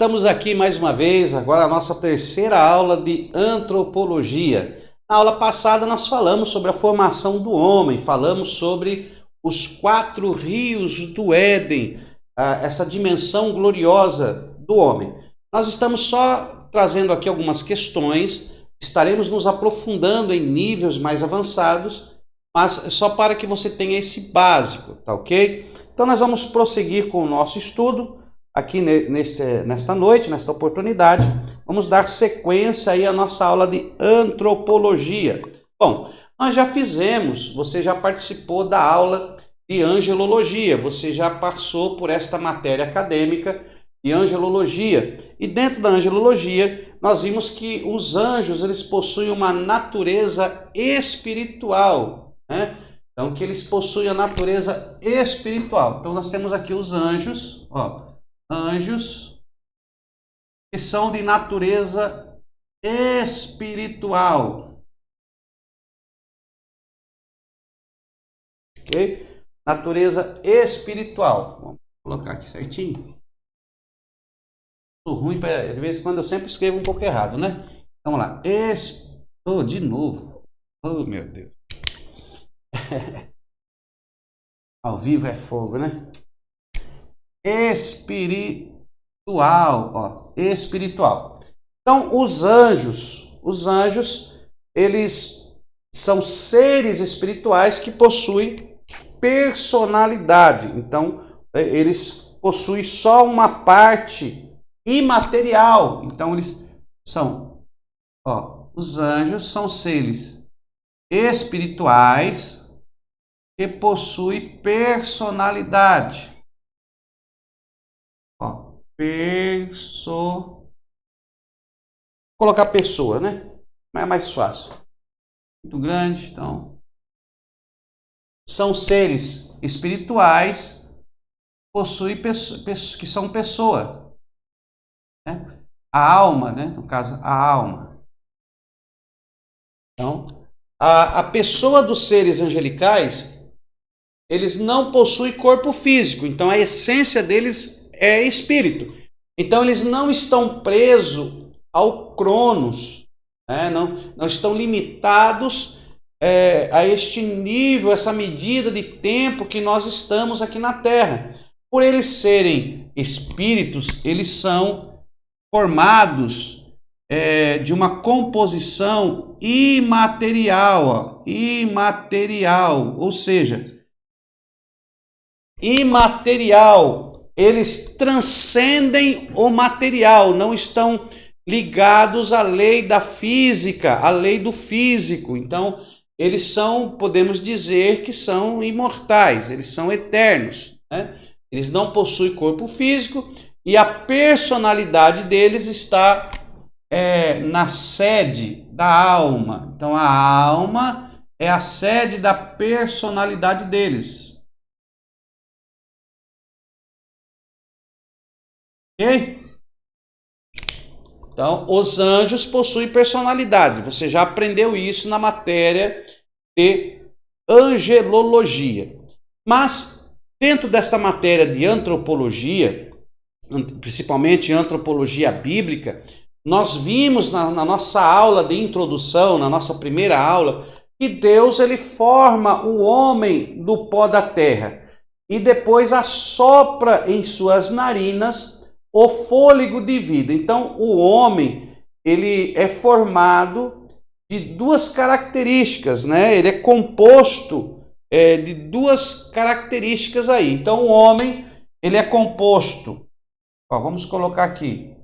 Estamos aqui mais uma vez, agora a nossa terceira aula de antropologia. Na aula passada nós falamos sobre a formação do homem, falamos sobre os 4 rios do Éden, essa dimensão gloriosa do homem. Nós estamos só trazendo aqui algumas questões, estaremos nos aprofundando em níveis mais avançados, mas só para que você tenha esse básico, tá ok? Então nós vamos prosseguir com o nosso estudo. Aqui nesta noite, nesta oportunidade, vamos dar sequência aí à nossa aula de antropologia. Bom, nós já fizemos, você já participou da aula de angelologia, você já passou por esta matéria acadêmica de angelologia. E dentro da angelologia, nós vimos que os anjos, eles possuem uma natureza espiritual, né? Então, que eles possuem a natureza espiritual. Então, nós temos aqui os anjos, ó. Anjos que são de natureza espiritual. Ok? Natureza espiritual. Vamos colocar aqui certinho. Tô ruim, de vez em quando eu sempre escrevo um pouco errado, né? Vamos lá. De novo. Oh, meu Deus. Ao vivo é fogo, né? Espiritual, ó, espiritual. Então, os anjos, eles são seres espirituais que possuem personalidade. Então, eles possuem só uma parte imaterial. Então, eles são, ó, os anjos são seres espirituais que possuem personalidade. Ó, colocar pessoa, né? Mas é mais fácil. Muito grande, então. São seres espirituais que são pessoa, né? A alma, né? No caso, a alma. Então, a pessoa dos seres angelicais, eles não possuem corpo físico. Então, a essência deles é espírito. Então, eles não estão presos ao Cronos, né? Não estão limitados a este nível, essa medida de tempo que nós estamos aqui na Terra. Por eles serem espíritos, eles são formados de uma composição imaterial, ou seja, imaterial. Eles transcendem o material, não estão ligados à lei da física, à lei do físico. Então, eles são, podemos dizer que são imortais, eles são eternos, né? Eles não possuem corpo físico e a personalidade deles está na sede da alma. Então, a alma é a sede da personalidade deles. Ok? Então, os anjos possuem personalidade. Você já aprendeu isso na matéria de angelologia. Mas, dentro desta matéria de antropologia, principalmente antropologia bíblica, nós vimos na nossa aula de introdução, na nossa primeira aula, que Deus ele forma o homem do pó da terra e depois assopra em suas narinas o fôlego de vida. Então, o homem, ele é formado de 2 características, né? Ele é composto de 2 características aí. Então, o homem, ele é composto, ó, vamos colocar aqui,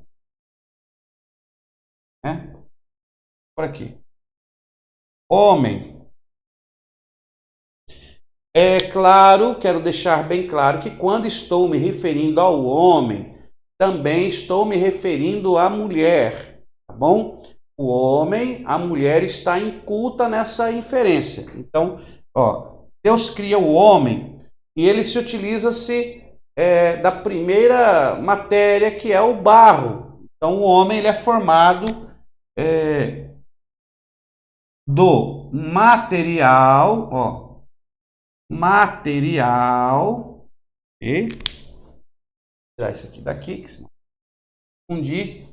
né? Por aqui. Homem. É claro, quero deixar bem claro que quando estou me referindo ao homem, também estou me referindo à mulher, tá bom? O homem, a mulher está inculta nessa inferência. Então, ó, Deus cria o homem e ele se utiliza-se da primeira matéria, que é o barro. Então, o homem ele é formado do material, ó, material, e tirar isso aqui daqui, que senão confundir.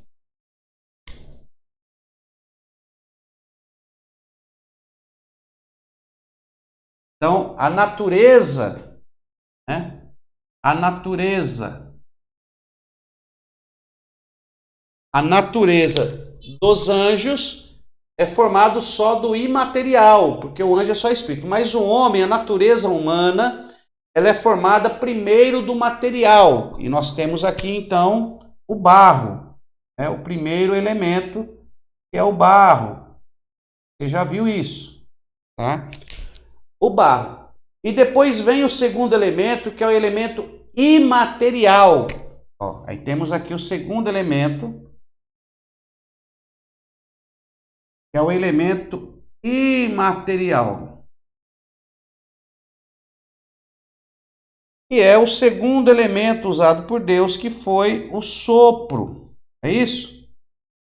Então, a natureza, né? A natureza dos anjos é formado só do imaterial, porque o anjo é só espírito. Mas o homem, a natureza humana, ela é formada primeiro do material. E nós temos aqui, então, o barro. É o primeiro elemento, que é o barro. Você já viu isso, tá? O barro. E depois vem o segundo elemento, que é o elemento imaterial. Ó, aí temos aqui o segundo elemento, que é o elemento imaterial. Que é o segundo elemento usado por Deus, que foi o sopro. É isso?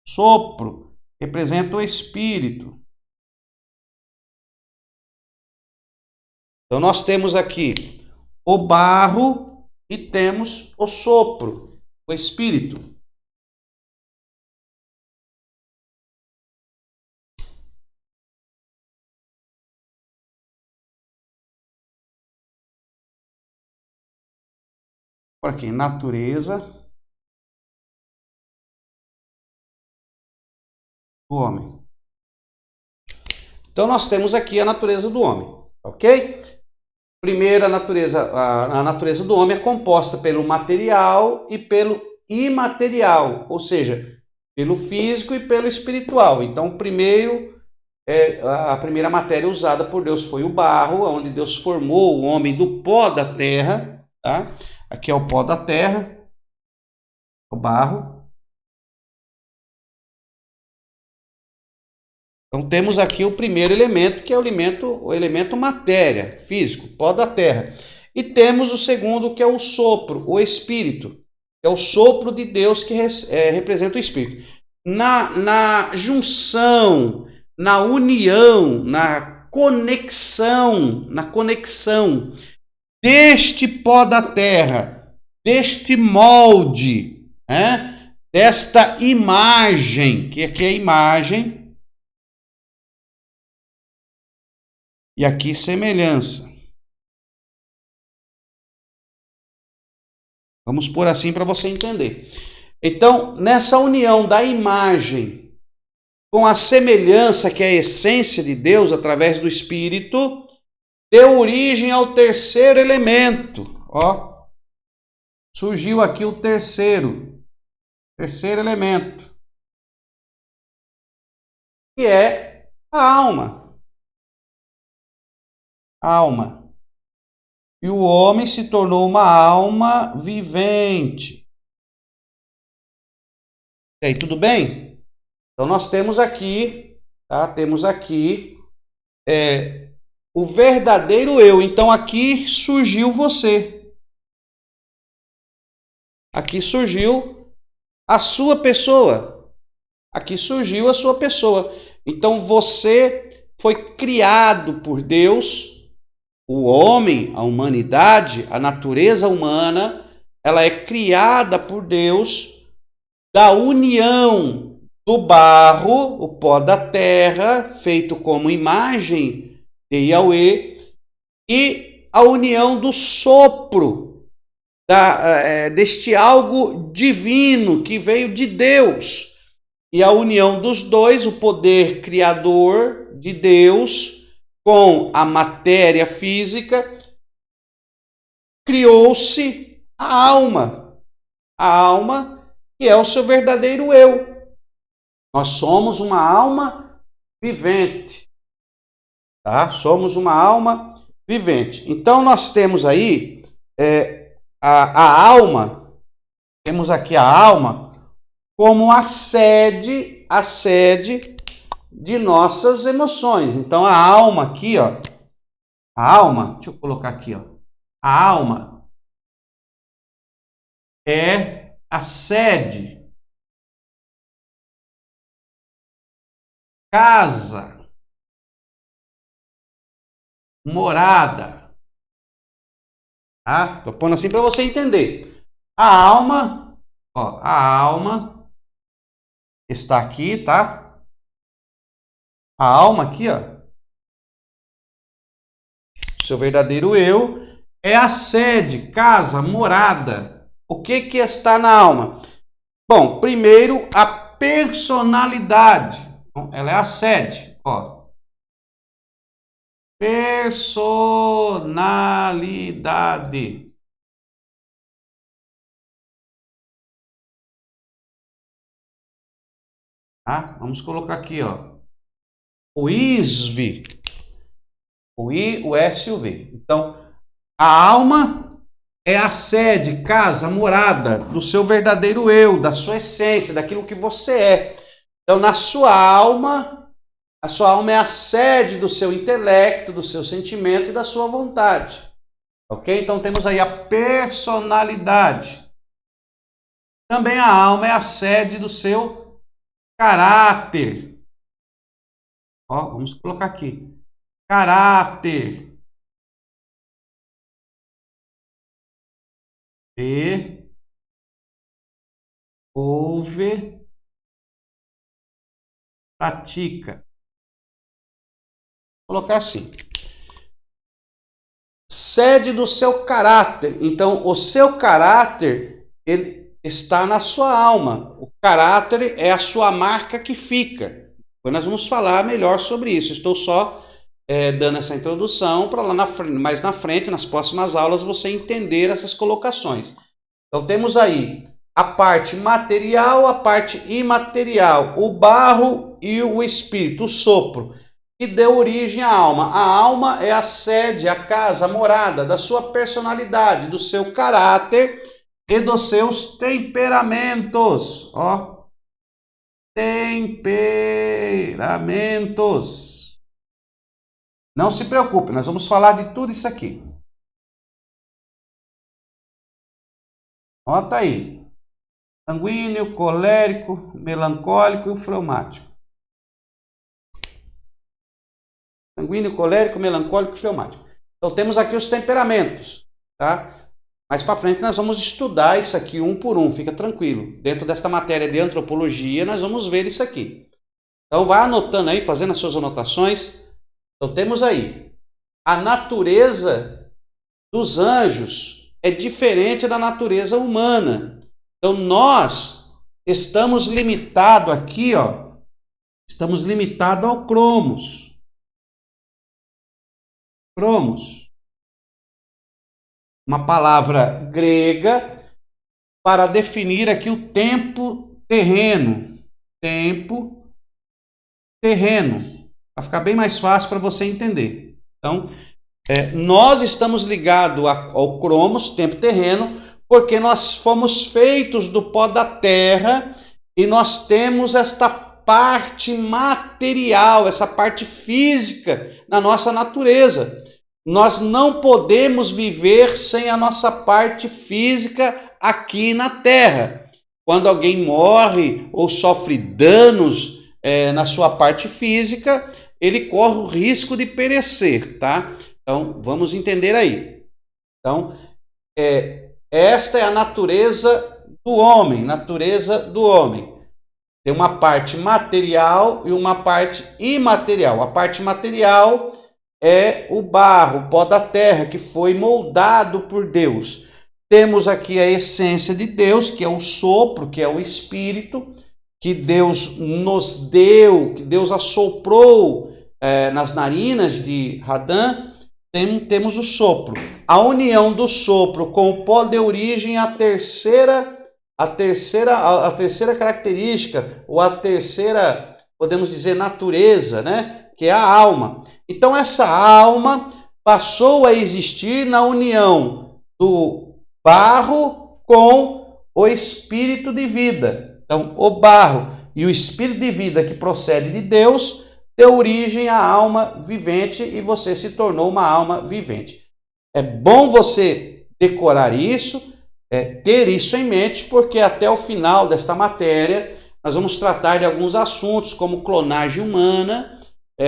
Sopro representa o espírito. Então nós temos aqui o barro e temos o sopro, o espírito. Por aqui, natureza do homem. Então nós temos aqui a natureza do homem, ok? Primeiro, a natureza do homem é composta pelo material e pelo imaterial, ou seja, pelo físico e pelo espiritual. Então, a primeira matéria usada por Deus foi o barro, onde Deus formou o homem do pó da terra, tá? Aqui é o pó da terra, o barro. Então temos aqui o primeiro elemento, que é o elemento matéria, físico, pó da terra. E temos o segundo, que é o sopro, o espírito. É o sopro de Deus que representa o espírito. Na junção, na união, na conexão deste pó da terra, deste molde, né? Desta imagem, que aqui é a imagem, e aqui semelhança. Vamos pôr assim para você entender. Então, nessa união da imagem com a semelhança, que é a essência de Deus através do Espírito, deu origem ao terceiro elemento. Ó, surgiu aqui o terceiro elemento, que é a alma. Alma. E o homem se tornou uma alma vivente. E aí, tudo bem? Então nós temos aqui, tá? Temos aqui o verdadeiro eu. Então aqui surgiu você. Aqui surgiu a sua pessoa. Aqui surgiu a sua pessoa. Então você foi criado por Deus. O homem, a humanidade, a natureza humana, ela é criada por Deus da união do barro, o pó da terra, feito como imagem de Yahweh, e a união do sopro, deste algo divino que veio de Deus. E a união dos dois, o poder criador de Deus, com a matéria física, criou-se a alma. A alma que é o seu verdadeiro eu. Nós somos uma alma vivente. Tá? Somos uma alma vivente. Então nós temos aí a alma, temos aqui a alma como a sede de nossas emoções. Então a alma aqui, ó, deixa eu colocar aqui, ó. A alma é a sede, casa, morada. Tá? Tô pondo assim para você entender. A alma Ó, a alma está aqui, tá? A alma aqui, ó, seu verdadeiro eu, é a sede, casa, morada. O que está na alma? Bom, primeiro a personalidade. Ela é a sede, ó. Personalidade. Tá? Vamos colocar aqui, ó. O ISV. O I, o S e o V. Então, a alma é a sede, casa, morada do seu verdadeiro eu, da sua essência, daquilo que você é. Então, na sua alma, a sua alma é a sede do seu intelecto, do seu sentimento e da sua vontade. Ok? Então, temos aí a personalidade. Também a alma é a sede do seu caráter. Ó, vamos colocar aqui. Caráter. E ouve, pratica. Vou colocar assim. Sede do seu caráter. Então, o seu caráter, ele está na sua alma. O caráter é a sua marca que fica. Depois nós vamos falar melhor sobre isso. Estou só dando essa introdução para lá mais na frente, nas próximas aulas, você entender essas colocações. Então, temos aí a parte material, a parte imaterial, o barro e o espírito, o sopro, que deu origem à alma. A alma é a sede, a casa, a morada da sua personalidade, do seu caráter e dos seus temperamentos. Ó, temperamentos. Não se preocupe, nós vamos falar de tudo isso aqui. Ó, tá aí. Sanguíneo, colérico, melancólico e fleumático. Sanguíneo, colérico, melancólico e fleumático. Então temos aqui os temperamentos, tá? Mais para frente nós vamos estudar isso aqui um por um, fica tranquilo. Dentro desta matéria de antropologia nós vamos ver isso aqui. Então vai anotando aí, fazendo as suas anotações. Então temos aí a natureza dos anjos é diferente da natureza humana. Então nós estamos limitados aqui, ó. Estamos limitados ao cromos. Cromos. Uma palavra grega para definir aqui o tempo terreno. Tempo terreno. Para ficar bem mais fácil para você entender. Então, nós estamos ligados ao cromos, tempo terreno, porque nós fomos feitos do pó da terra e nós temos esta parte material, essa parte física na nossa natureza. Nós não podemos viver sem a nossa parte física aqui na terra. Quando alguém morre ou sofre danos na sua parte física, ele corre o risco de perecer, tá? Então, vamos entender aí. Então, esta é a natureza do homem, Tem uma parte material e uma parte imaterial. A parte material é o barro, o pó da terra, que foi moldado por Deus. Temos aqui a essência de Deus, que é o sopro, que é o espírito, que Deus nos deu, que Deus assoprou nas narinas de Adão. Temos o sopro. A união do sopro com o pó deu origem à terceira característica, ou a terceira, podemos dizer, natureza, né? Que é a alma. Então, essa alma passou a existir na união do barro com o espírito de vida. Então, o barro e o espírito de vida que procede de Deus deu origem à alma vivente e você se tornou uma alma vivente. É bom você decorar isso, ter isso em mente, porque até o final desta matéria nós vamos tratar de alguns assuntos como clonagem humana,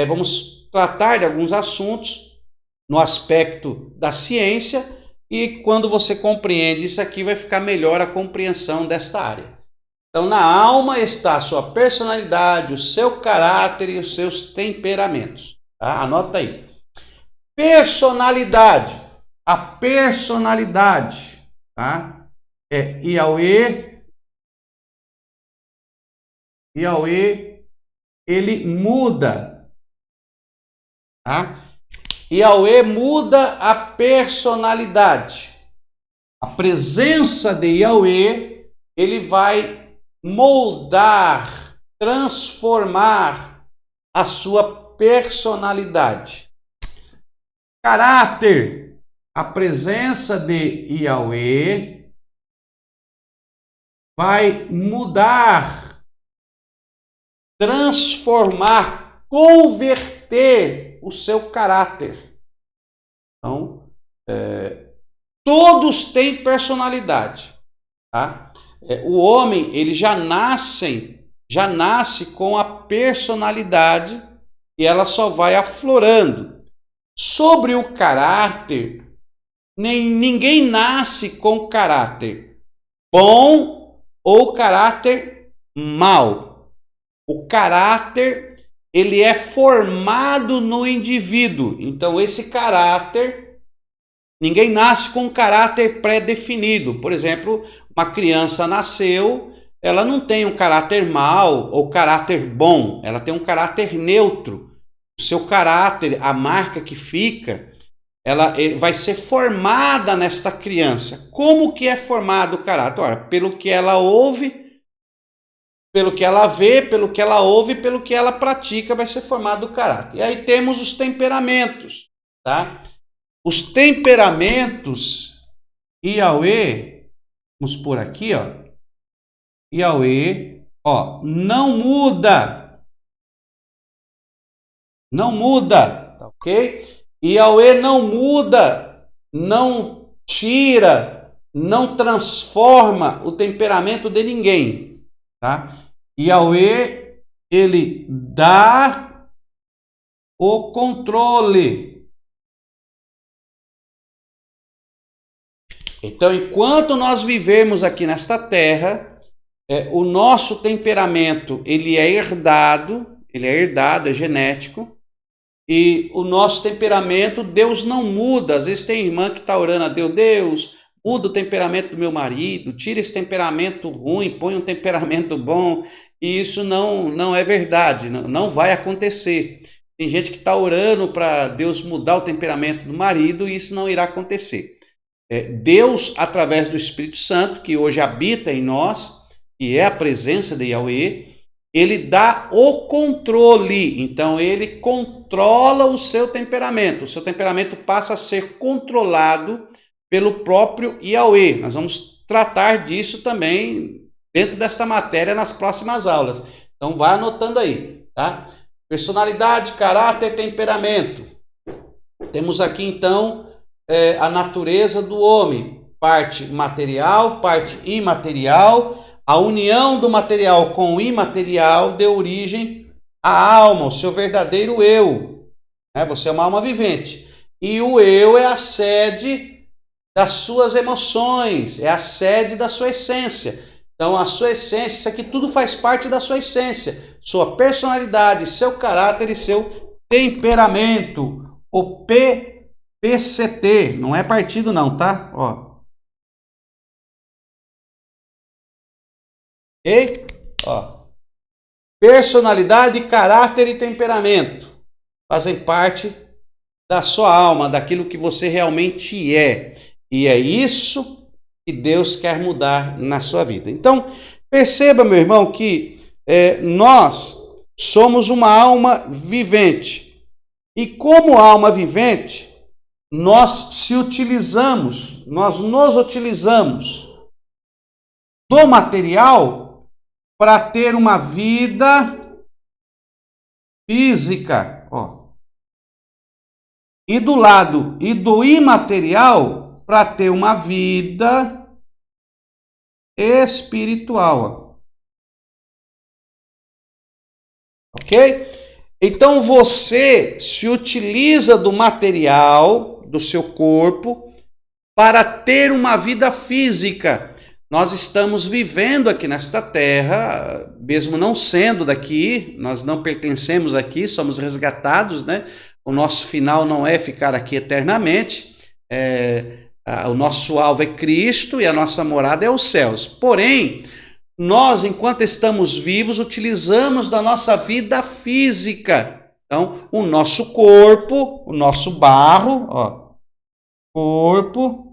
vamos tratar de alguns assuntos no aspecto da ciência e quando você compreende isso aqui, vai ficar melhor a compreensão desta área. Então, na alma está a sua personalidade, o seu caráter e os seus temperamentos. Tá? Anota aí. Personalidade. A personalidade, tá? É Yahweh, ele muda, tá? Yahweh muda a personalidade. A presença de Yahweh, ele vai moldar, transformar a sua personalidade. Caráter. A presença de Yahweh vai mudar, transformar, converter o seu caráter. Então, todos têm personalidade, tá? O homem, ele já nasce com a personalidade e ela só vai aflorando. Sobre o caráter, ninguém nasce com caráter bom ou caráter mau. O caráter, ele é formado no indivíduo. Então, esse caráter, ninguém nasce com um caráter pré-definido. Por exemplo, uma criança nasceu, ela não tem um caráter mau ou caráter bom, ela tem um caráter neutro. O seu caráter, a marca que fica, ela vai ser formada nesta criança. Como que é formado o caráter? Ora, pelo que ela ouve, pelo que ela vê, pelo que ela ouve, pelo que ela pratica, vai ser formado o caráter. E aí temos os temperamentos, tá? Os temperamentos, Yahweh, vamos por aqui, ó. Yahweh, ó, não muda. Não muda, tá ok? Yahweh não muda, não tira, não transforma o temperamento de ninguém, tá? Yahweh, ele dá o controle. Então, enquanto nós vivemos aqui nesta terra, o nosso temperamento, ele é herdado, é genético. E o nosso temperamento, Deus não muda. Às vezes tem irmã que está orando a Deus, Deus, muda o temperamento do meu marido, tira esse temperamento ruim, põe um temperamento bom. E isso não é verdade, não vai acontecer. Tem gente que está orando para Deus mudar o temperamento do marido e isso não irá acontecer. Deus, através do Espírito Santo, que hoje habita em nós, que é a presença de Yahweh, ele dá o controle. Então, ele controla o seu temperamento. O seu temperamento passa a ser controlado pelo próprio Yahweh. Nós vamos tratar disso também dentro desta matéria nas próximas aulas. Então, vai anotando aí, tá? Personalidade, caráter, temperamento. Temos aqui, então, a natureza do homem. Parte material, parte imaterial. A união do material com o imaterial deu origem à alma, o seu verdadeiro eu. Você é uma alma vivente. E o eu é a sede das suas emoções, é a sede da sua essência. Então, a sua essência, isso aqui tudo faz parte da sua essência. Sua personalidade, seu caráter e seu temperamento. O PCT, não é partido não, tá? Ó. Ok? Ó. Personalidade, caráter e temperamento fazem parte da sua alma, daquilo que você realmente é. E é isso que Deus quer mudar na sua vida. Então, perceba, meu irmão, que nós somos uma alma vivente. E como alma vivente, nós nos utilizamos do material para ter uma vida física, ó. E do lado e do imaterial para ter uma vida espiritual, ó. Ok? Então você se utiliza do material do seu corpo para ter uma vida física. Nós estamos vivendo aqui nesta terra, mesmo não sendo daqui, nós não pertencemos aqui, somos resgatados, né? O nosso final não é ficar aqui eternamente, o nosso alvo é Cristo e a nossa morada é os céus. Porém, nós, enquanto estamos vivos, utilizamos da nossa vida física. Então, o nosso corpo, o nosso barro, corpo,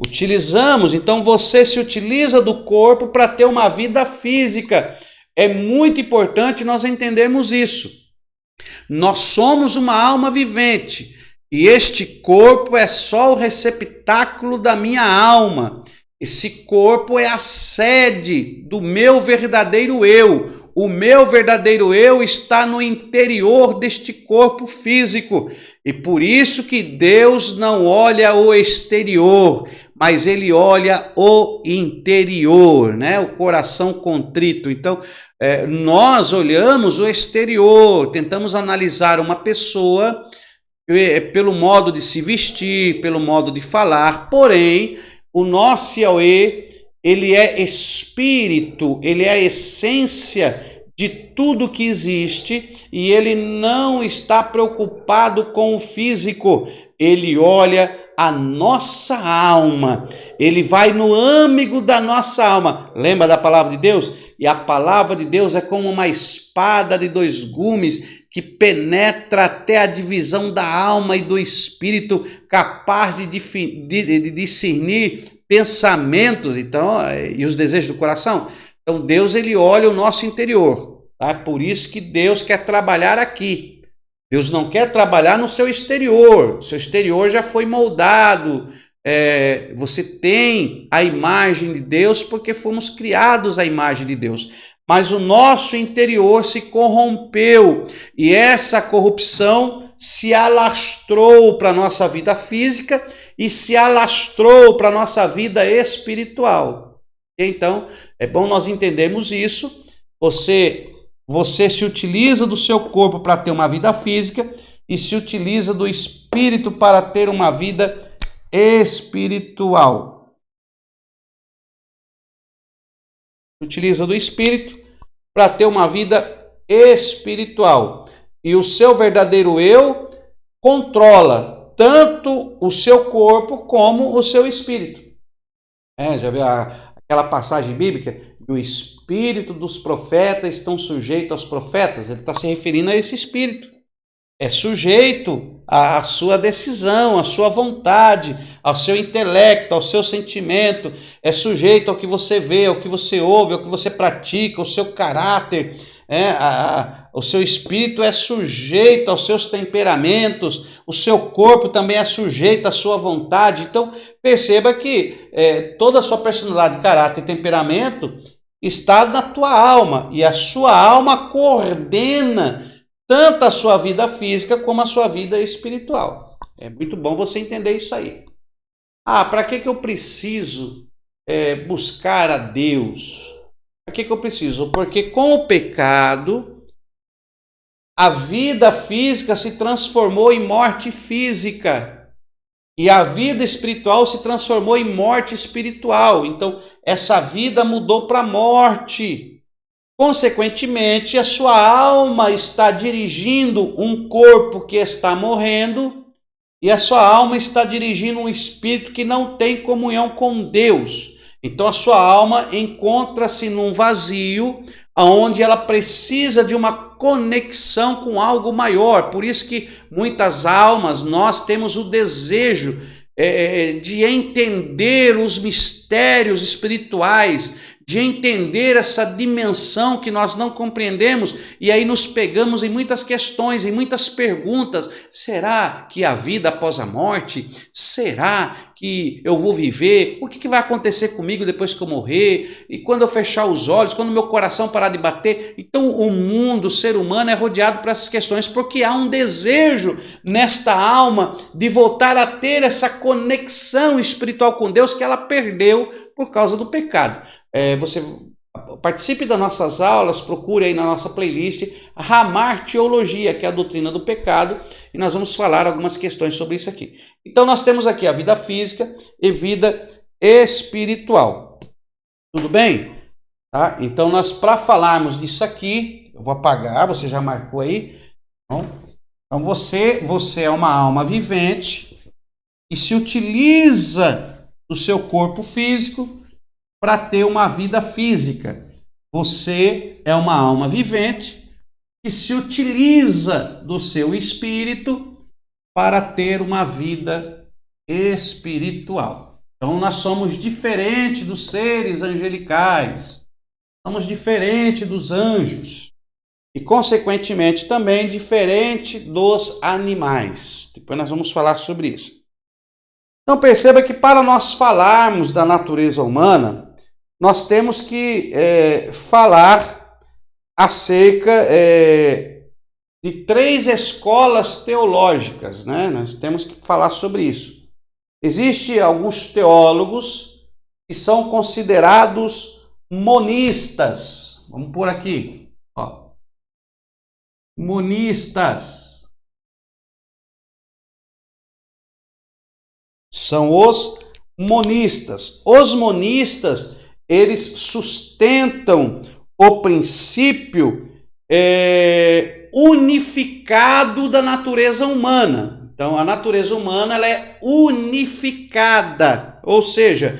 utilizamos. Então, você se utiliza do corpo para ter uma vida física. É muito importante nós entendermos isso. Nós somos uma alma vivente e este corpo é só o receptáculo da minha alma. Esse corpo é a sede do meu verdadeiro eu. O meu verdadeiro eu está no interior deste corpo físico. E por isso que Deus não olha o exterior, mas Ele olha o interior, né? O coração contrito. Então, nós olhamos o exterior, tentamos analisar uma pessoa pelo modo de se vestir, pelo modo de falar, porém, o nosso Yahweh, ele é espírito, ele é a essência de tudo que existe e ele não está preocupado com o físico, ele olha a nossa alma, ele vai no âmago da nossa alma. Lembra da palavra de Deus? E a palavra de Deus é como uma espada de dois gumes que penetra até a divisão da alma e do espírito, capaz de discernir pensamentos e os desejos do coração. Então Deus, ele olha o nosso interior, tá? Por isso que Deus quer trabalhar aqui. Deus não quer trabalhar no seu exterior. O seu exterior já foi moldado. Você tem a imagem de Deus porque fomos criados à imagem de Deus. Mas o nosso interior se corrompeu e essa corrupção se alastrou para a nossa vida física e se alastrou para a nossa vida espiritual. Então, é bom nós entendermos isso. Você se utiliza do seu corpo para ter uma vida física e se utiliza do espírito para ter uma vida espiritual. Utiliza do espírito para ter uma vida espiritual. E o seu verdadeiro eu controla tanto o seu corpo como o seu espírito. Já viu aquela passagem bíblica? O espírito dos profetas estão sujeitos aos profetas. Ele está se referindo a esse espírito. É sujeito à sua decisão, à sua vontade, ao seu intelecto, ao seu sentimento. É sujeito ao que você vê, ao que você ouve, ao que você pratica, ao seu caráter. O seu espírito é sujeito aos seus temperamentos. O seu corpo também é sujeito à sua vontade. Então, perceba que toda a sua personalidade, caráter e temperamento está na tua alma. E a sua alma coordena tanto a sua vida física como a sua vida espiritual. É muito bom você entender isso aí. Para que eu preciso buscar a Deus? Para que eu preciso? Porque com o pecado, a vida física se transformou em morte física. E a vida espiritual se transformou em morte espiritual. Então, essa vida mudou para a morte. Consequentemente, a sua alma está dirigindo um corpo que está morrendo e a sua alma está dirigindo um espírito que não tem comunhão com Deus. Então, a sua alma encontra-se num vazio onde ela precisa de uma conexão com algo maior. Por isso que muitas almas, nós temos o desejo de entender os mistérios espirituais, de entender essa dimensão que nós não compreendemos, e aí nos pegamos em muitas questões, em muitas perguntas. Será que há vida após a morte? Será que eu vou viver? O que vai acontecer comigo depois que eu morrer? E quando eu fechar os olhos, quando meu coração parar de bater? Então o mundo, o ser humano é rodeado por essas questões, porque há um desejo nesta alma de voltar a ter essa conexão espiritual com Deus que ela perdeu por causa do pecado. participe das nossas aulas, procure aí na nossa playlist Ramar Teologia, que é a doutrina do pecado, e nós vamos falar algumas questões sobre isso aqui. Então nós temos aqui a vida física e vida espiritual. Tudo bem? Tá? Então nós, para falarmos disso aqui, eu vou apagar, você já marcou aí. Então você é uma alma vivente e se utiliza do seu corpo físico para ter uma vida física. Você é uma alma vivente que se utiliza do seu espírito para ter uma vida espiritual. Então nós somos diferentes dos seres angelicais, somos diferentes dos anjos e, consequentemente, também diferente dos animais. Depois nós vamos falar sobre isso. Então perceba que para nós falarmos da natureza humana, nós temos que falar acerca de 3 escolas teológicas, né? Nós temos que falar sobre isso. Existem alguns teólogos que são considerados monistas. Vamos por aqui. Ó. Monistas. São os monistas. Os monistas, eles sustentam o princípio unificado da natureza humana. Então, a natureza humana ela é unificada, ou seja,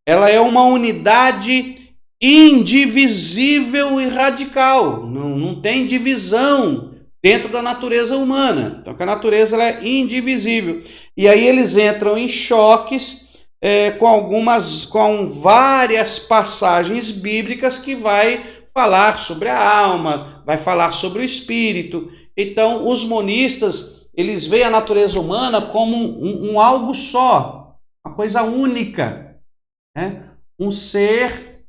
ela é uma unidade indivisível e radical. Não tem divisão dentro da natureza humana. Então, a natureza ela é indivisível. E aí eles entram em choques com várias passagens bíblicas que vai falar sobre a alma, vai falar sobre o espírito. Então, os monistas, eles veem a natureza humana como um algo só, uma coisa única, né? Um ser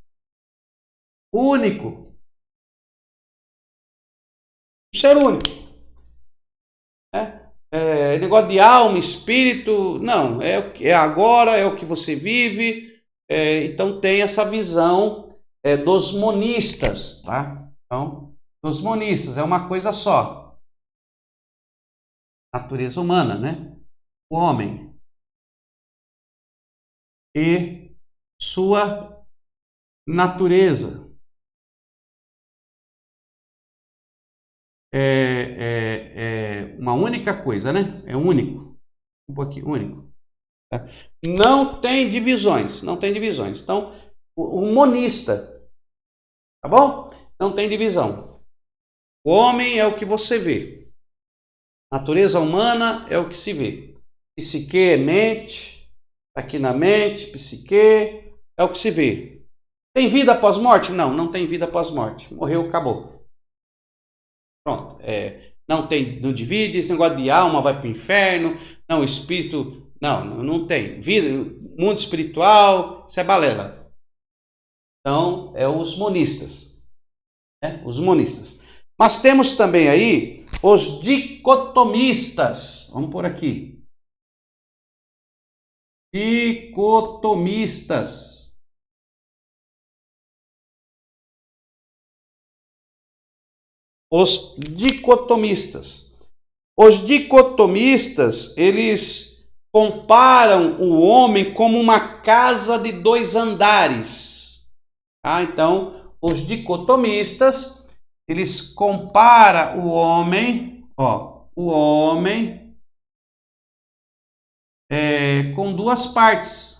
único. Um ser único. Negócio de alma, espírito, não, é agora, é o que você vive, então tem essa visão dos monistas, tá? Então, dos monistas, é uma coisa só. Natureza humana, né? O homem e sua natureza. Uma única coisa, né? É único. Um pouquinho único. Tá? Não tem divisões. Não tem divisões. Então, o monista, tá bom? Não tem divisão. O homem é o que você vê. Natureza humana é o que se vê. Psique é mente. Aqui na mente, psique é o que se vê. Tem vida após morte? Não, não tem vida após morte. Morreu, acabou. Pronto, não divide, esse negócio de alma vai para o inferno, não, espírito, não tem. Vida, mundo espiritual, isso é balela. Então, os monistas. Né? Os monistas. Mas temos também aí os dicotomistas. Vamos por aqui. Dicotomistas. Os dicotomistas. Os dicotomistas, eles comparam o homem como uma casa de 2 andares. Tá? Então, os dicotomistas, eles comparam o homem, com 2 partes.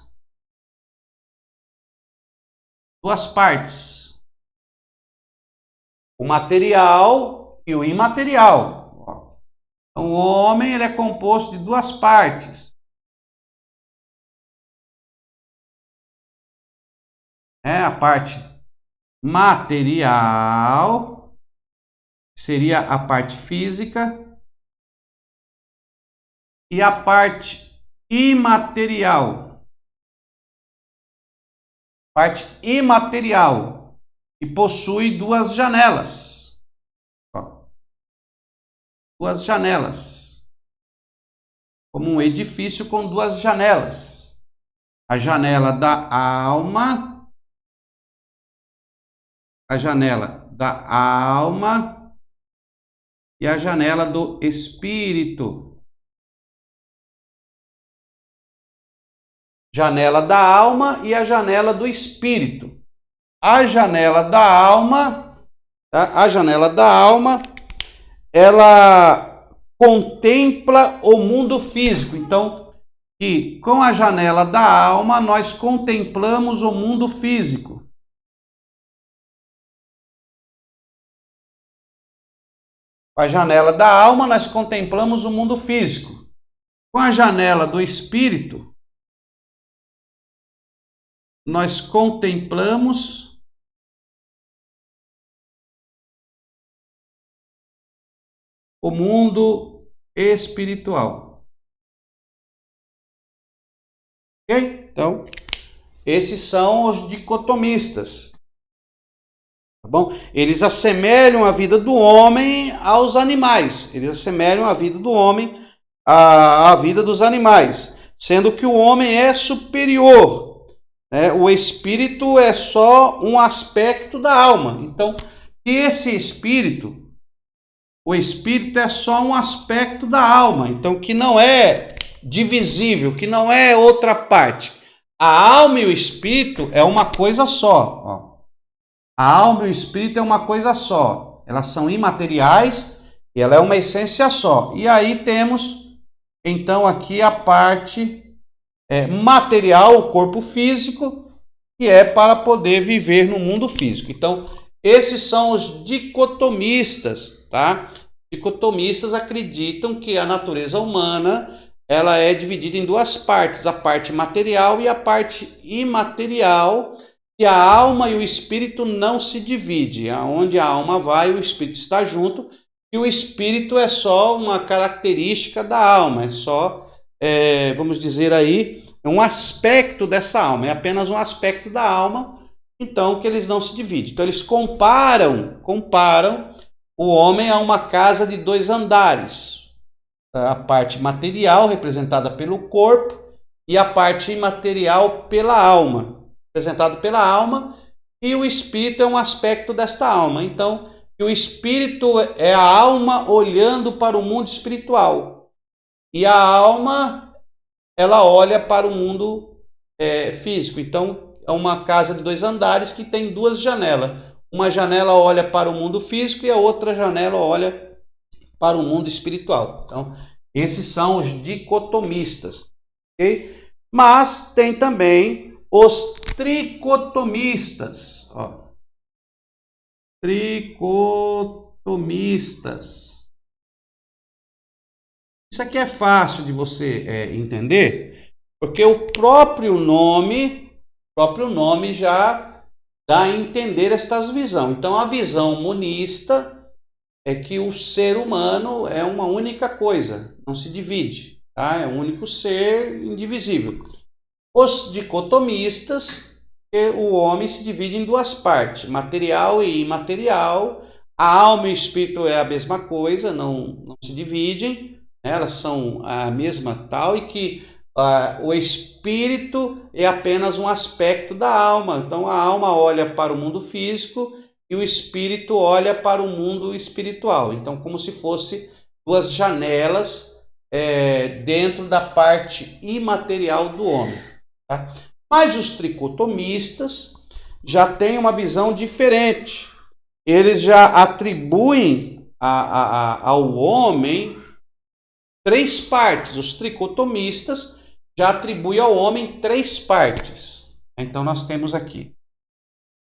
2 partes. O material e o imaterial. Então, o homem ele é composto de 2 partes. A parte material, que seria a parte física, e a parte imaterial. Parte imaterial. E possui 2 janelas. 2 janelas. Como um edifício com 2 janelas. A janela da alma a janela da alma e a janela do espírito. Janela da alma e a janela do espírito. A janela da alma, tá? A janela da alma, ela contempla o mundo físico. Então, que com a janela da alma nós contemplamos o mundo físico. Com a janela da alma nós contemplamos o mundo físico. Com a janela do espírito nós contemplamos o mundo espiritual. Ok? Então, esses são os dicotomistas. Tá bom? Eles assemelham a vida do homem aos animais. Eles assemelham a vida do homem à vida dos animais. Sendo que o homem é superior. O espírito é só um aspecto da alma. Então, esse espírito, o espírito é só um aspecto da alma. Então, que não é divisível, que não é outra parte. A alma e o espírito é uma coisa só. Ó. A alma e o espírito é uma coisa só. Elas são imateriais e ela é uma essência só. E aí temos, então, aqui a parte material, o corpo físico, que é para poder viver no mundo físico. Então, esses são os dicotomistas, tá? Dicotomistas acreditam que a natureza humana ela é dividida em duas partes, a parte material e a parte imaterial, e a alma e o espírito não se dividem. Aonde a alma vai, o espírito está junto, e o espírito é só uma característica da alma, é só vamos dizer aí, um aspecto dessa alma, é apenas um aspecto da alma, então que eles não se dividem. Então eles comparam o homem a uma casa de 2 andares, a parte material representada pelo corpo e a parte imaterial pela alma, representada pela alma, e o espírito é um aspecto desta alma. Então, o espírito é a alma olhando para o mundo espiritual. E a alma, ela olha para o mundo físico. Então, é uma casa de 2 andares que tem 2 janelas. Uma janela olha para o mundo físico e a outra janela olha para o mundo espiritual. Então, esses são os dicotomistas. Okay? Mas tem também os tricotomistas. Ó. Tricotomistas. Isso aqui é fácil de você entender, porque o próprio nome já dá a entender estas visões. Então, a visão monista é que o ser humano é uma única coisa, não se divide, tá? É um único ser indivisível. Os dicotomistas, o homem se divide em 2 partes, material e imaterial. A alma e o espírito é a mesma coisa, não se dividem. Elas são a mesma tal e que o espírito é apenas um aspecto da alma. Então a alma olha para o mundo físico e o espírito olha para o mundo espiritual. Então como se fosse 2 janelas dentro da parte imaterial do homem. Tá? Mas os tricotomistas já têm uma visão diferente. Eles já atribuem ao homem 3 partes. Os tricotomistas já atribuem ao homem 3 partes. Então nós temos aqui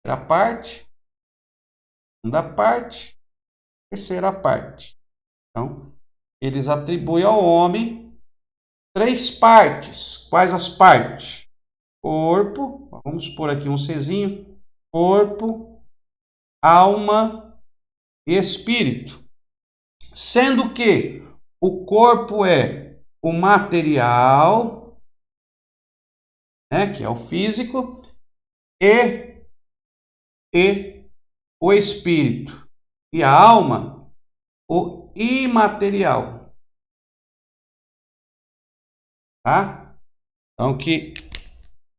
a primeira parte, a segunda parte, a terceira parte. Então, eles atribuem ao homem 3 partes. Quais as partes? Corpo, vamos pôr aqui um Czinho, corpo, alma e espírito. Sendo que o corpo é o material, que é o físico, e o espírito. E a alma, o imaterial. Tá? Então, que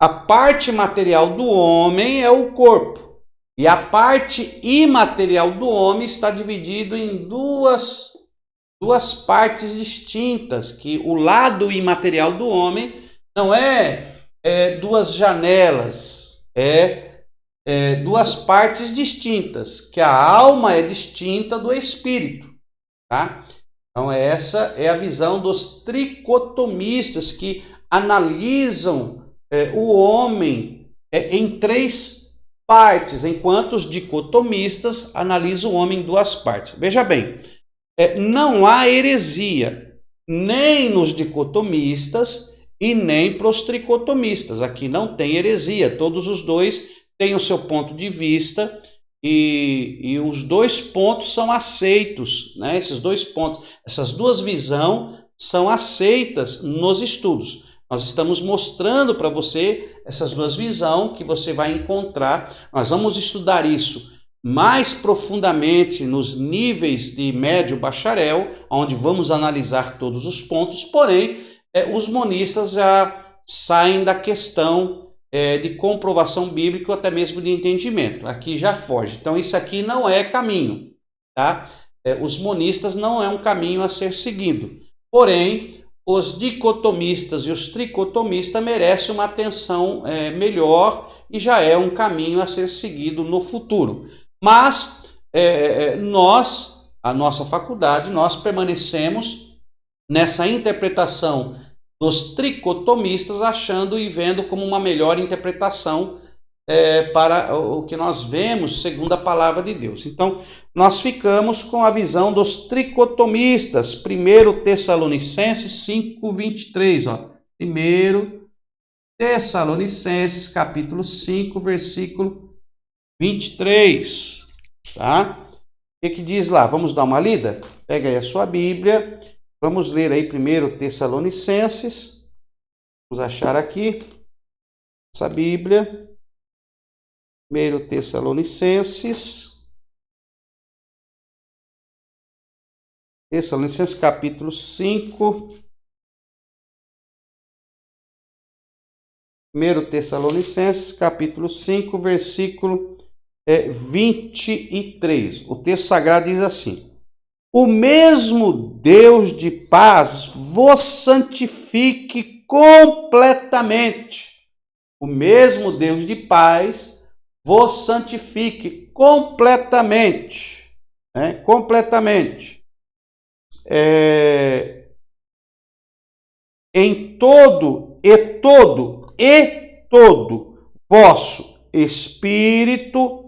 a parte material do homem é o corpo. E a parte imaterial do homem está dividido em duas partes distintas, que o lado imaterial do homem não é duas janelas, duas partes distintas, que a alma é distinta do espírito, tá? Então essa é a visão dos tricotomistas, que analisam o homem em três partes, enquanto os dicotomistas analisam o homem em duas partes. Veja bem, não há heresia nem nos dicotomistas e nem para os tricotomistas. Aqui não tem heresia, todos os dois têm o seu ponto de vista e os dois pontos são aceitos, né? Esses dois pontos, essas duas visões são aceitas nos estudos. Nós estamos mostrando para você essas duas visões que você vai encontrar. Nós vamos estudar isso mais profundamente nos níveis de médio bacharel, onde vamos analisar todos os pontos, porém, os monistas já saem da questão de comprovação bíblica ou até mesmo de entendimento. Aqui já foge. Então, isso aqui não é caminho, tá? Os monistas não é um caminho a ser seguido. Porém, os dicotomistas e os tricotomistas merecem uma atenção melhor e já é um caminho a ser seguido no futuro. Mas nós, a nossa faculdade, nós permanecemos nessa interpretação dos tricotomistas, achando e vendo como uma melhor interpretação para o que nós vemos segundo a palavra de Deus. Então, nós ficamos com a visão dos tricotomistas. 1 Tessalonicenses 5:23, ó. 1 Tessalonicenses, capítulo 5, versículo 23, tá? O que diz lá? Vamos dar uma lida? Pega aí a sua Bíblia, vamos ler aí 1 Tessalonicenses, vamos achar aqui essa Bíblia, 1 Tessalonicenses, capítulo 5, 1 Tessalonicenses, capítulo 5, versículo 23. O texto sagrado diz assim: o mesmo Deus de paz vos santifique completamente. O mesmo Deus de paz vos santifique completamente. Completamente. Em todo vosso espírito,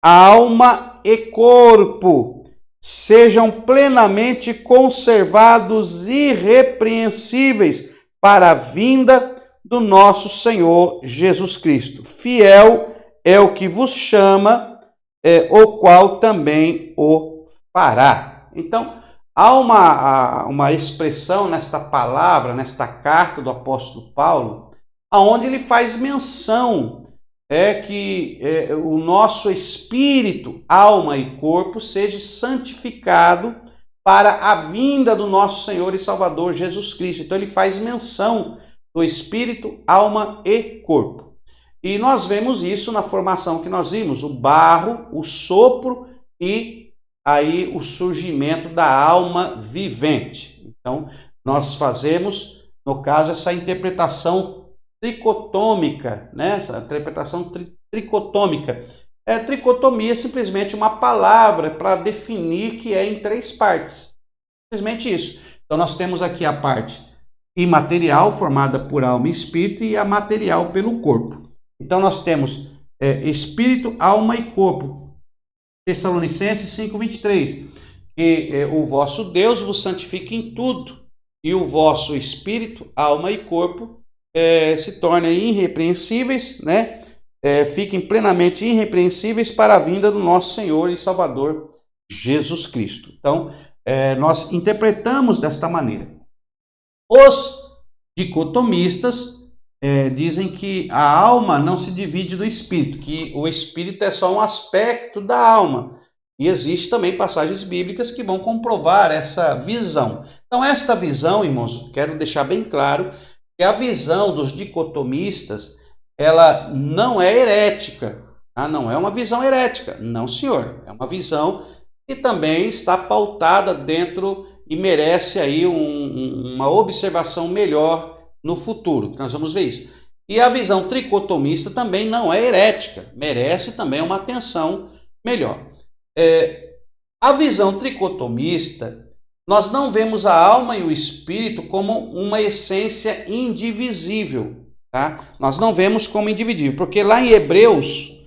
alma e corpo sejam plenamente conservados irrepreensíveis para a vinda do nosso Senhor Jesus Cristo. Fiel é o que vos chama, o qual também o fará. Então, há uma expressão nesta palavra, nesta carta do apóstolo Paulo, onde ele faz menção que o nosso espírito, alma e corpo seja santificado para a vinda do nosso Senhor e Salvador Jesus Cristo. Então ele faz menção do espírito, alma e corpo. E nós vemos isso na formação que nós vimos, o barro, o sopro e aí o surgimento da alma vivente. Então nós fazemos, no caso, essa interpretação tricotômica, né? Essa interpretação tricotômica. Tricotomia é simplesmente uma palavra para definir que é em três partes. Simplesmente isso. Então nós temos aqui a parte imaterial, formada por alma e espírito, e a material pelo corpo. Então nós temos espírito, alma e corpo. Tessalonicenses 5:23. Que o vosso Deus vos santifique em tudo, e o vosso espírito, alma e corpo se tornem irrepreensíveis, né? Fiquem plenamente irrepreensíveis para a vinda do nosso Senhor e Salvador Jesus Cristo. Então, nós interpretamos desta maneira. Os dicotomistas dizem que a alma não se divide do espírito, que o espírito é só um aspecto da alma. E existe também passagens bíblicas que vão comprovar essa visão. Então, esta visão, irmãos, quero deixar bem claro, que a visão dos dicotomistas, ela não é herética, Tá? Não é uma visão herética, não, senhor. É uma visão que também está pautada dentro e merece aí uma observação melhor no futuro. Nós vamos ver isso. E a visão tricotomista também não é herética, merece também uma atenção melhor. A visão tricotomista, nós não vemos a alma e o espírito como uma essência indivisível, tá? Nós não vemos como indivisível, porque lá em Hebreus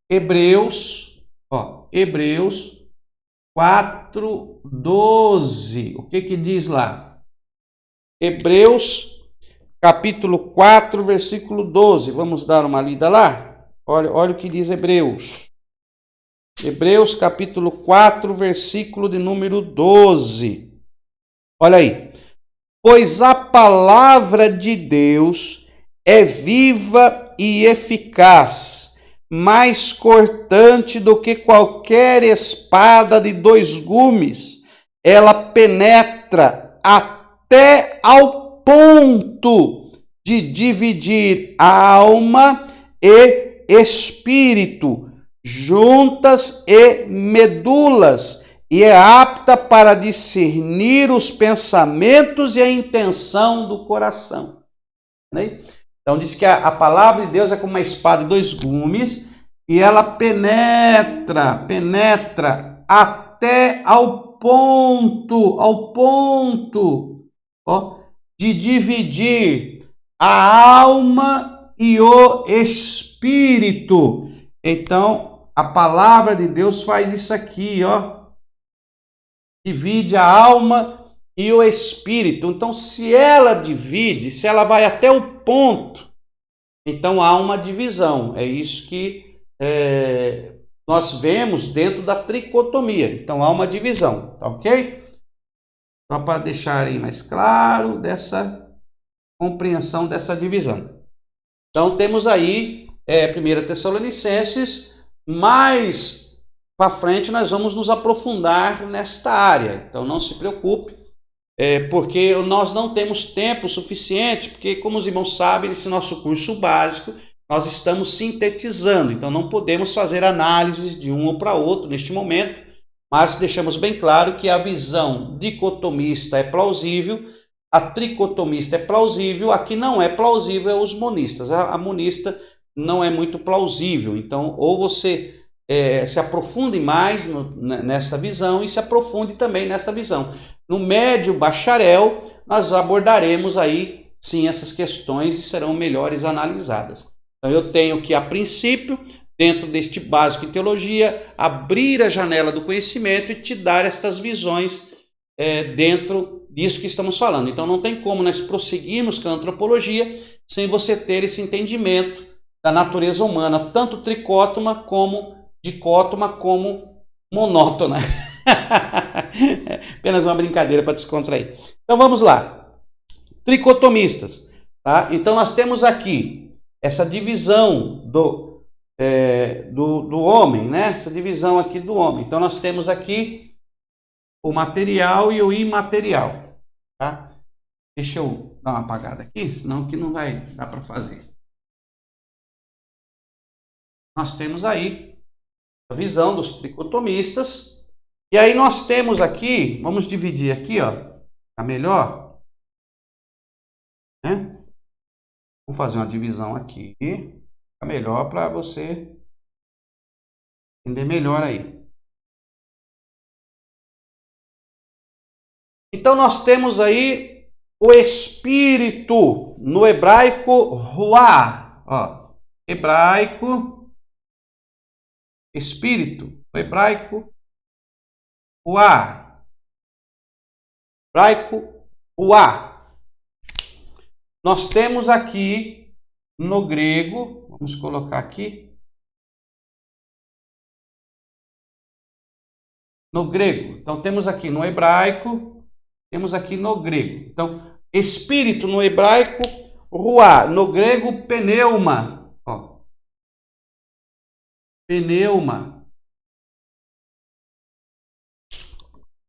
4:12, o que diz lá? Hebreus capítulo 4, versículo 12. Vamos dar uma lida lá? Olha o que diz Hebreus. Hebreus capítulo 4, versículo de número 12. Olha aí. Pois a palavra de Deus é viva e eficaz, mais cortante do que qualquer espada de 2 gumes. Ela penetra até ao ponto de dividir a alma e espírito, juntas e medulas, e é apta para discernir os pensamentos e a intenção do coração. Então diz que a palavra de Deus é como uma espada de 2 gumes, e ela penetra até ao ponto, de dividir a alma e o espírito. Então, a palavra de Deus faz isso aqui, divide a alma e o espírito. Então, se ela divide, se ela vai até o ponto, então há uma divisão. É isso que nós vemos dentro da tricotomia. Então, há uma divisão, tá ok? Só para deixar aí mais claro dessa compreensão dessa divisão. Então, temos aí 1 Tessalonicenses, mais para frente nós vamos nos aprofundar nesta área. Então, não se preocupe, porque nós não temos tempo suficiente, porque, como os irmãos sabem, nesse nosso curso básico, nós estamos sintetizando. Então, não podemos fazer análise de um ou para outro neste momento, mas deixamos bem claro que a visão dicotomista é plausível, a tricotomista é plausível, a que não é plausível é os monistas. A monista não é muito plausível. Então, ou você se aprofunde mais nessa visão e se aprofunde também nessa visão. No médio bacharel, nós abordaremos aí, sim, essas questões e serão melhores analisadas. Então, eu tenho que, a princípio, dentro deste básico em teologia, abrir a janela do conhecimento e te dar estas visões dentro disso que estamos falando. Então, não tem como nós prosseguirmos com a antropologia sem você ter esse entendimento da natureza humana, tanto tricótoma como dicótoma, como monótona. Apenas uma brincadeira para descontrair. Então, vamos lá. Tricotomistas. Tá? Então, nós temos aqui essa divisão do homem, né? Essa divisão aqui do homem. Então, nós temos aqui o material e o imaterial. Tá? Deixa eu dar uma apagada aqui, senão que não vai dar para fazer. Nós temos aí a visão dos tricotomistas. E aí nós temos aqui, vamos dividir aqui, a melhor. Né? Vou fazer uma divisão aqui, a melhor para você entender melhor aí. Então nós temos aí o espírito, no hebraico, ruá. Hebraico, espírito, no hebraico, ruá. Hebraico, ruá. Nós temos aqui no grego, vamos colocar aqui, no grego. Então, temos aqui no hebraico, temos aqui no grego. Então, espírito no hebraico, ruá. No grego, pneuma. Pneuma.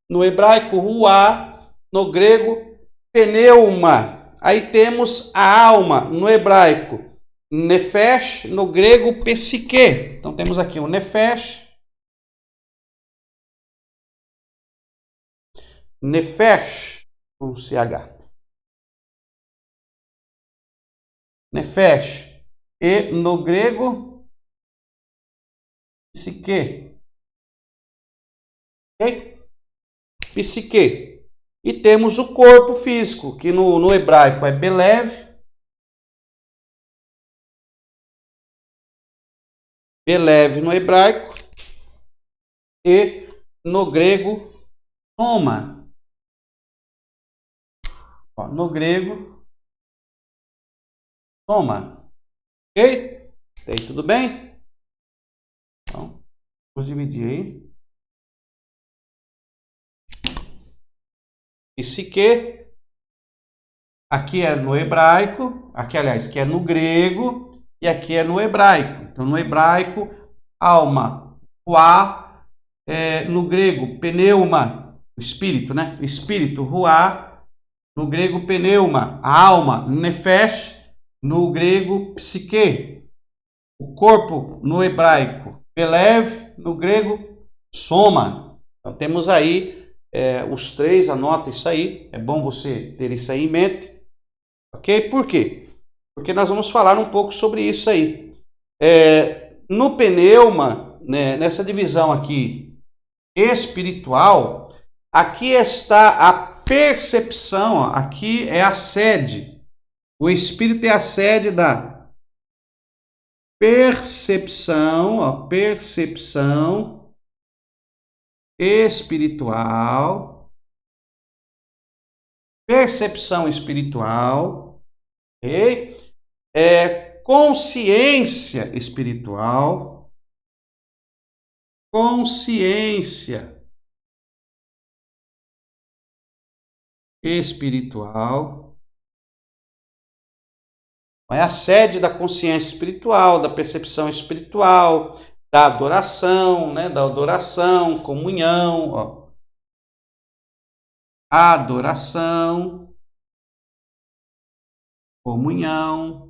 No hebraico, ruá. No grego, pneuma. Aí temos a alma, no hebraico, Nefesh, no grego psique. Então temos aqui o Nefesh. Nefesh, com CH. Nefesh. E no grego psique. Ok? Psique. E temos o corpo físico, que no hebraico é Belev. Belev no hebraico. E no grego, soma. No grego, soma. Ok? Tem tudo bem? Então, vamos dividir aí. Psique. Aqui é no hebraico. Aqui, aliás, que é no grego. E aqui é no hebraico. Então, no hebraico, alma. Ruá. No grego, pneuma. O espírito, né? O espírito, ruá. No grego, pneuma. A alma, nefesh. No grego, psique. O corpo, no hebraico, belev. No grego, soma. Então, temos aí os três. Anota isso aí. É bom você ter isso aí em mente. Ok? Por quê? Porque nós vamos falar um pouco sobre isso aí. No pneuma, né, nessa divisão aqui espiritual, aqui está a percepção, ó, aqui é a sede. O espírito é a sede da percepção, ó, percepção espiritual. Percepção espiritual, ok? Consciência espiritual, consciência espiritual. É a sede da consciência espiritual, da percepção espiritual, da adoração, né? Da adoração, comunhão, ó. Adoração, comunhão.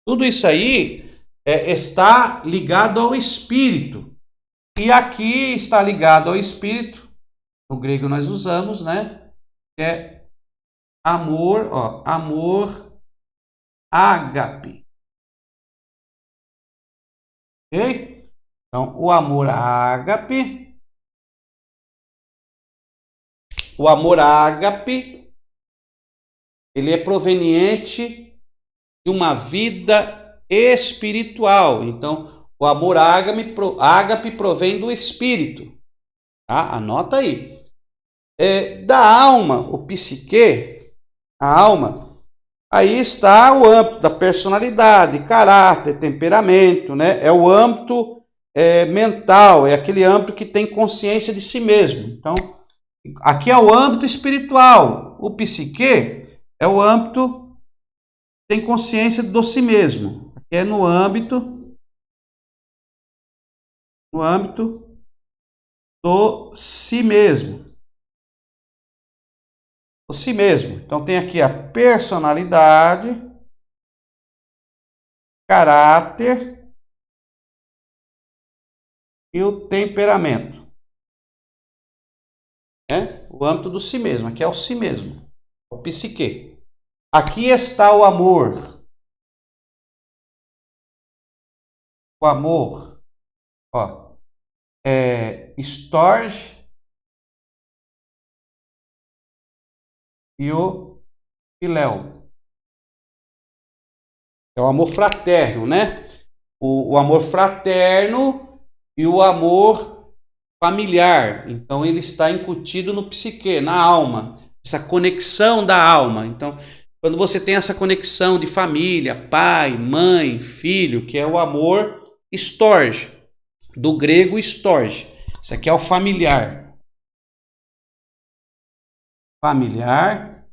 Tudo isso aí está ligado ao espírito. E aqui está ligado ao espírito. No grego nós usamos, né? É amor, ó, amor ágape. Ok? Então, o amor ágape. O amor ágape, ele é proveniente de uma vida espiritual. Então, o amor ágape provém do espírito. Tá? Anota aí. Da alma, o psique, a alma, aí está o âmbito da personalidade, caráter, temperamento, né? É o âmbito mental, é aquele âmbito que tem consciência de si mesmo. Então, aqui é o âmbito espiritual. O psique é o âmbito que tem consciência do si mesmo. Aqui é no âmbito do si mesmo. O si mesmo. Então tem aqui a personalidade, caráter e o temperamento. O âmbito do si mesmo. Aqui é o si mesmo. O psique. Aqui está o amor. O amor. Ó. Storge e o filéu. É o amor fraterno, né? O amor fraterno e o amor familiar. Então ele está incutido no psique, na alma. Essa conexão da alma. Então, quando você tem essa conexão de família, pai, mãe, filho, que é o amor storge, do grego storge. Isso aqui é o familiar. Familiar.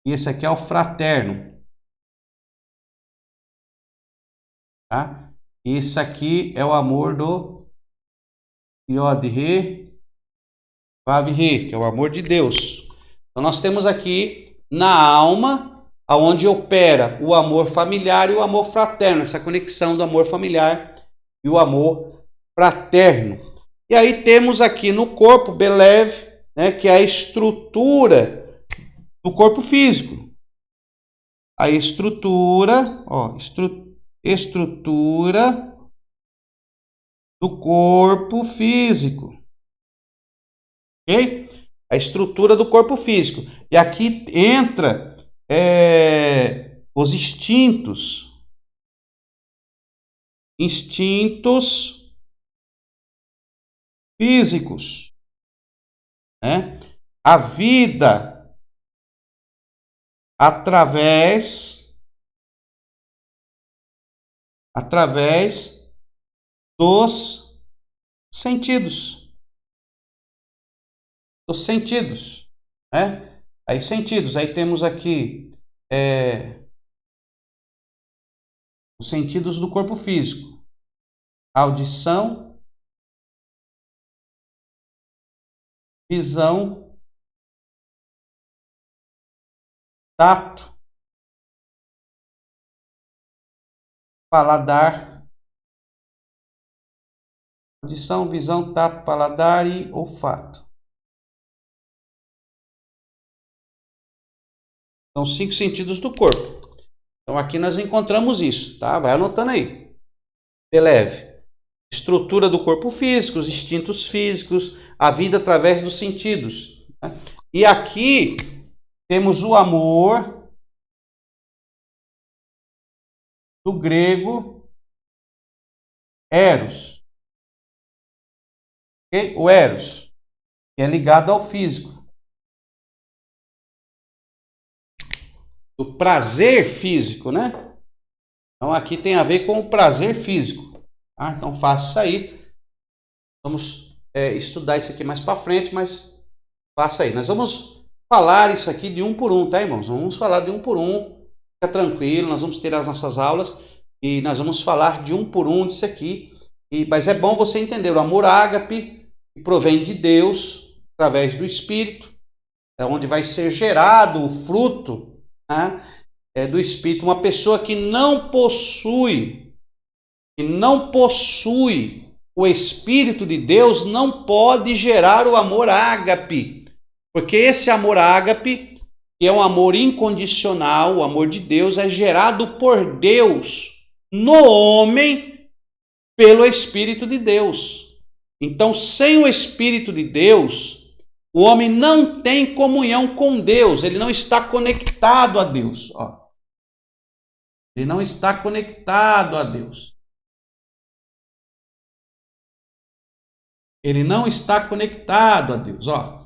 E esse aqui é o fraterno. Tá? Esse aqui é o amor do Yod-He, Vav-He, que é o amor de Deus. Então nós temos aqui na alma aonde opera o amor familiar e o amor fraterno, essa conexão do amor familiar e o amor fraterno. E aí temos aqui no corpo, Belev, né, que é a estrutura do corpo físico. A estrutura, estrutura do corpo físico. Ok? A estrutura do corpo físico. E aqui entra os instintos. Instintos físicos. Né? A vida através dos sentidos. Dos sentidos. Né? Aí sentidos. Aí temos aqui os sentidos do corpo físico. Audição, visão, tato, paladar. Audição, visão, tato, paladar e olfato. São 5 sentidos do corpo. Então aqui nós encontramos isso, tá? Vai anotando aí. Belev. Estrutura do corpo físico, os instintos físicos, a vida através dos sentidos. Né? E aqui temos o amor do grego eros. Okay? O eros, que é ligado ao físico. O prazer físico, né? Então aqui tem a ver com o prazer físico. Ah, então faça isso aí. Vamos estudar isso aqui mais para frente, mas faça aí. Nós vamos falar isso aqui de um por um, tá, irmãos? Vamos falar de um por um. Fica tranquilo, nós vamos ter as nossas aulas e nós vamos falar de um por um disso aqui. Mas é bom você entender o amor ágape, que provém de Deus, através do Espírito, é onde vai ser gerado o fruto, né, do Espírito. Uma pessoa que não possui o Espírito de Deus não pode gerar o amor ágape, porque esse amor ágape, que é um amor incondicional, o amor de Deus, é gerado por Deus no homem pelo Espírito de Deus. Então, sem o Espírito de Deus, o homem não tem comunhão com Deus, ele não está conectado a Deus. Ó. Ele não está conectado a Deus. Ele não está conectado a Deus. Ó.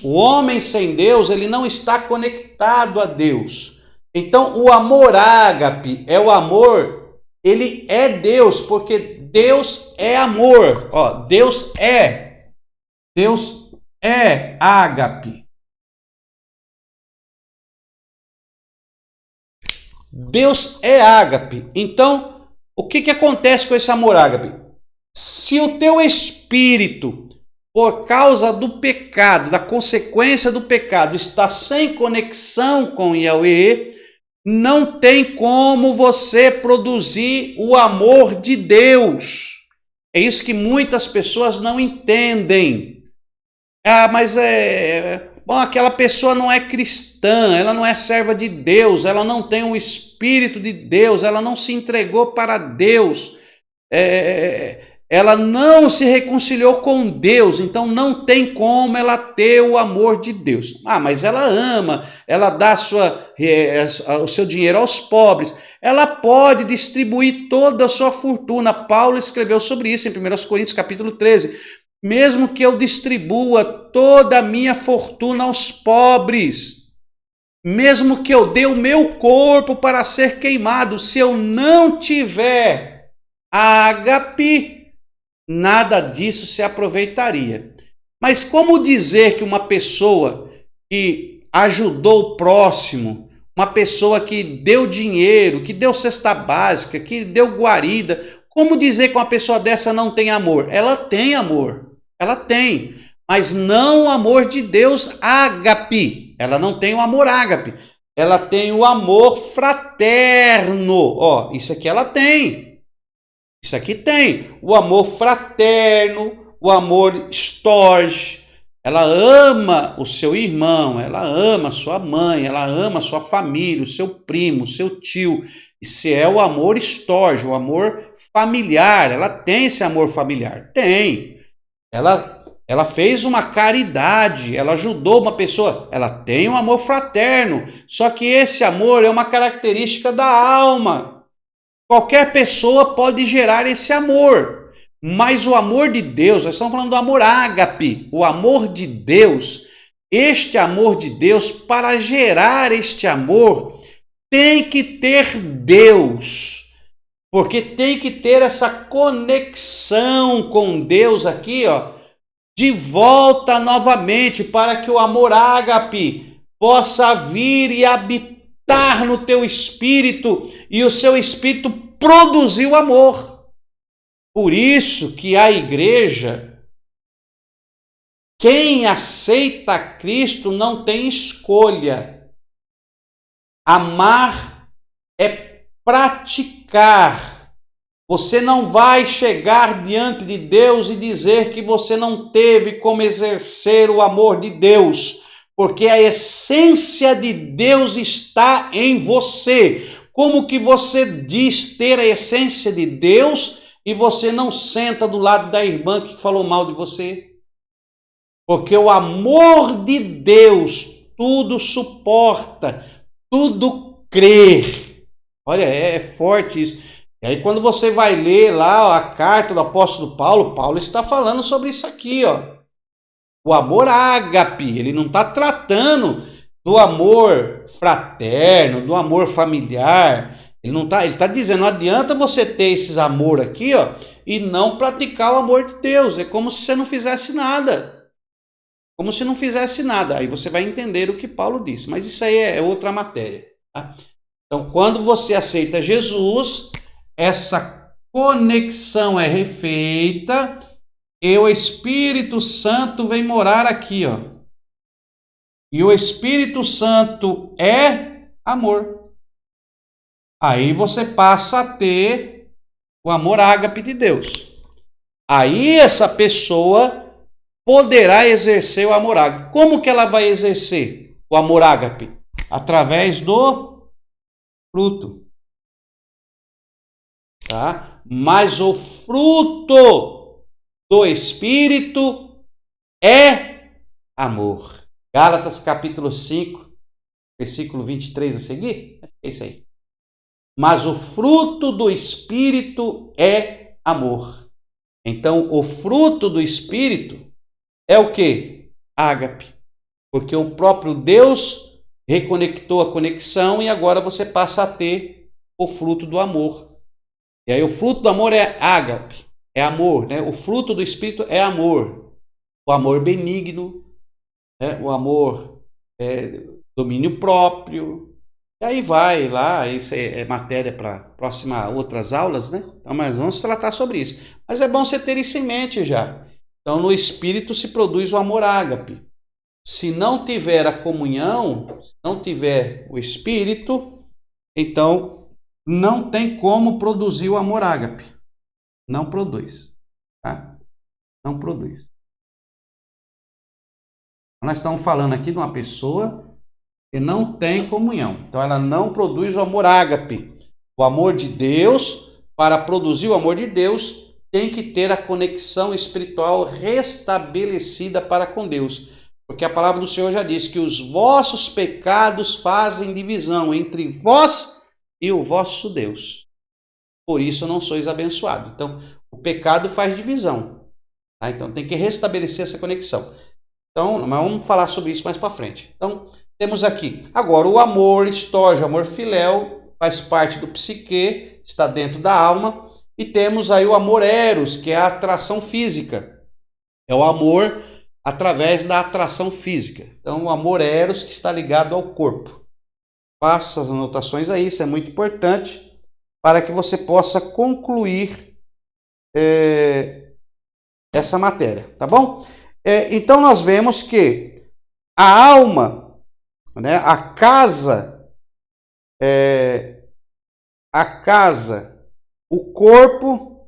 O homem sem Deus, ele não está conectado a Deus. Então, o amor ágape é o amor, ele é Deus, porque Deus é amor. Ó, Deus é ágape. Deus é ágape. Então, o que acontece com esse amor ágape? Se o teu espírito, por causa do pecado, da consequência do pecado, está sem conexão com Yahweh, não tem como você produzir o amor de Deus. É isso que muitas pessoas não entendem. Ah, mas bom, aquela pessoa não é cristã, ela não é serva de Deus, ela não tem o Espírito de Deus, ela não se entregou para Deus. Ela não se reconciliou com Deus, então não tem como ela ter o amor de Deus. Ah, mas ela ama, ela dá o seu dinheiro aos pobres, ela pode distribuir toda a sua fortuna. Paulo escreveu sobre isso em 1 Coríntios capítulo 13. Mesmo que eu distribua toda a minha fortuna aos pobres, mesmo que eu dê o meu corpo para ser queimado, se eu não tiver ágape, nada disso se aproveitaria. Mas como dizer que uma pessoa que ajudou o próximo, uma pessoa que deu dinheiro, que deu cesta básica, que deu guarida, como dizer que uma pessoa dessa não tem amor? Ela tem amor, ela tem, mas não o amor de Deus ágape. ela não tem o amor ágape, ela tem o amor fraterno. Ó, isso aqui ela tem. Isso aqui tem o amor fraterno, o amor storge. Ela ama o seu irmão, ela ama a sua mãe, ela ama a sua família, o seu primo, o seu tio. Isso é o amor storge, o amor familiar. Ela tem esse amor familiar? Tem. Ela fez uma caridade, ela ajudou uma pessoa, ela tem um amor fraterno. Só que esse amor é uma característica da alma. Qualquer pessoa pode gerar esse amor. Mas o amor de Deus, nós estamos falando do amor ágape, o amor de Deus. Este amor de Deus, para gerar este amor, tem que ter Deus. Porque tem que ter essa conexão com Deus aqui, ó, de volta novamente, para que o amor ágape possa vir e habitar no teu espírito e o seu espírito produzir o amor. Por isso que a igreja, quem aceita Cristo não tem escolha. Amar é praticar. Você não vai chegar diante de Deus e dizer que você não teve como exercer o amor de Deus, porque a essência de Deus está em você. Como que você diz ter a essência de Deus e você não senta do lado da irmã que falou mal de você? Porque o amor de Deus tudo suporta, tudo crê. Olha, é forte isso. E aí quando você vai ler lá a carta do apóstolo Paulo, Paulo está falando sobre isso aqui, ó. O amor ágape, ele não está tratando do amor fraterno, do amor familiar. Ele está dizendo, não adianta você ter esse amor aqui, ó, e não praticar o amor de Deus. É como se você não fizesse nada. Como se não fizesse nada. Aí você vai entender o que Paulo disse. Mas isso aí é outra matéria. Tá? Então, quando você aceita Jesus, essa conexão é refeita e o Espírito Santo vem morar aqui, ó. E o Espírito Santo é amor. Aí você passa a ter o amor ágape de Deus. Aí essa pessoa poderá exercer o amor ágape. Como que ela vai exercer o amor ágape? Através do fruto. Tá? Mas o fruto do Espírito é amor. Gálatas capítulo 5, versículo 23 a seguir. É isso aí. Mas o fruto do Espírito é amor. Então, o fruto do Espírito é o quê? Ágape. Porque o próprio Deus reconectou a conexão e agora você passa a ter o fruto do amor. E aí o fruto do amor é ágape, é amor, né? O fruto do Espírito é amor. O amor benigno, né? O amor domínio próprio. E aí vai lá, isso é matéria para próxima outras aulas, né? Então, mas vamos tratar sobre isso. Mas é bom você ter isso em mente já. Então, no Espírito se produz o amor ágape. Se não tiver a comunhão, se não tiver o Espírito, então não tem como produzir o amor ágape. Não produz. Tá? Não produz. Nós estamos falando aqui de uma pessoa que não tem comunhão. Então ela não produz o amor ágape. O amor de Deus, para produzir o amor de Deus, tem que ter a conexão espiritual restabelecida para com Deus. Porque a palavra do Senhor já diz que os vossos pecados fazem divisão entre vós e o vosso Deus. Por isso não sois abençoados. Então, o pecado faz divisão. Tá? Então tem que restabelecer essa conexão. Então, vamos falar sobre isso mais para frente. Então, temos aqui. Agora, o amor storge, o amor filéu, faz parte do psique, está dentro da alma. E temos aí o amor eros, que é a atração física. É o amor através da atração física. Então, o amor eros que está ligado ao corpo. Faça as anotações aí, isso é muito importante, para que você possa concluir essa matéria, tá bom? Então nós vemos que a alma né? A casa, o corpo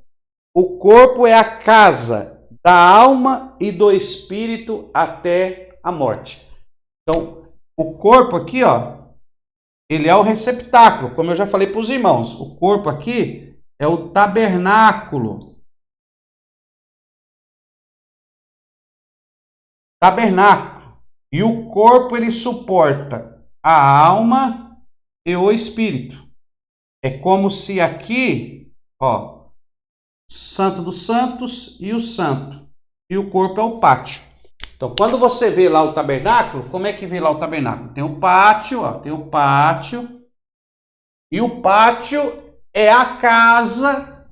é a casa da alma e do espírito até a morte. Então, o corpo aqui, ó, ele é o receptáculo, como eu já falei para os irmãos. O corpo aqui é o tabernáculo. E o corpo, ele suporta a alma e o espírito. É como se aqui, ó, Santo dos Santos e o santo. E o corpo é o pátio. Então, quando você vê lá o tabernáculo, como é que vê lá o tabernáculo? Tem o pátio, ó, tem o pátio. E o pátio é a casa,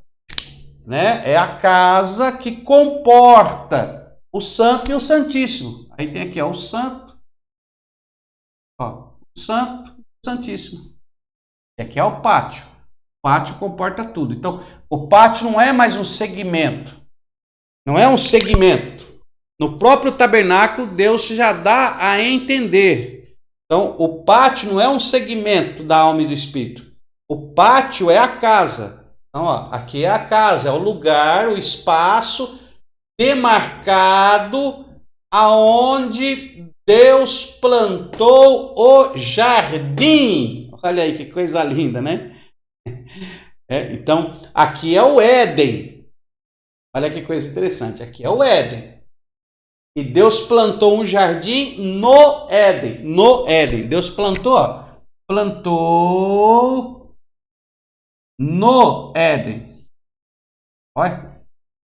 né? É a casa que comporta o santo e o santíssimo. Aí tem aqui, ó, o santo, ó, o santo e o santíssimo. E aqui é o pátio. O pátio comporta tudo. Então, o pátio não é mais um segmento. Não é um segmento. No próprio tabernáculo, Deus já dá a entender. Então, o pátio não é um segmento da alma e do espírito. O pátio é a casa. Então, ó, aqui é a casa, é o lugar, o espaço demarcado aonde Deus plantou o jardim. Olha aí que coisa linda, né? Então, aqui é o Éden. Olha que coisa interessante. Aqui é o Éden. E Deus plantou um jardim no Éden. No Éden. Deus plantou, ó. Plantou no Éden. Olha.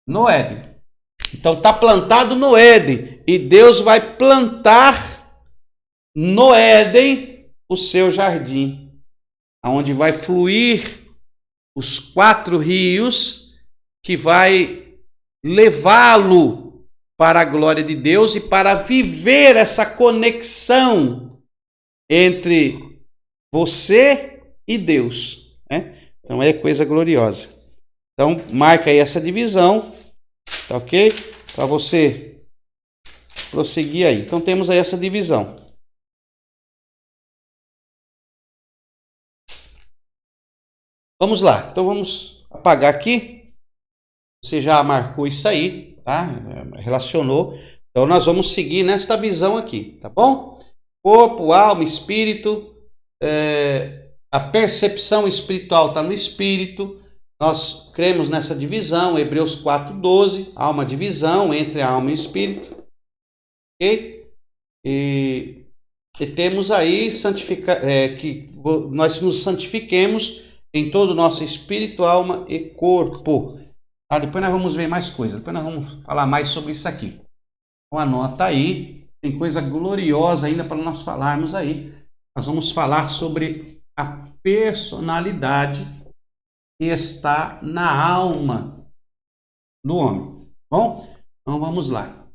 No Éden. Então está plantado no Éden. E Deus vai plantar no Éden o seu jardim. Onde vai fluir os 4 rios que vai levá-lo para a glória de Deus e para viver essa conexão entre você e Deus, né? Então é coisa gloriosa. Então marca aí essa divisão, tá ok? Para você prosseguir aí. Então temos aí essa divisão. Vamos lá. Então vamos apagar aqui. Você já marcou isso aí, tá? Relacionou. Então nós vamos seguir nesta visão aqui, tá bom? Corpo, alma, espírito, a percepção espiritual está no espírito. Nós cremos nessa divisão, Hebreus 4:12, há uma divisão entre a alma e o espírito. Ok? E temos aí que nós nos santifiquemos em todo o nosso espírito, alma e corpo. Depois nós vamos ver mais coisas, depois nós vamos falar mais sobre isso aqui. Então anota aí, tem coisa gloriosa ainda para nós falarmos aí. Nós vamos falar sobre a personalidade que está na alma do homem. Bom, então vamos lá.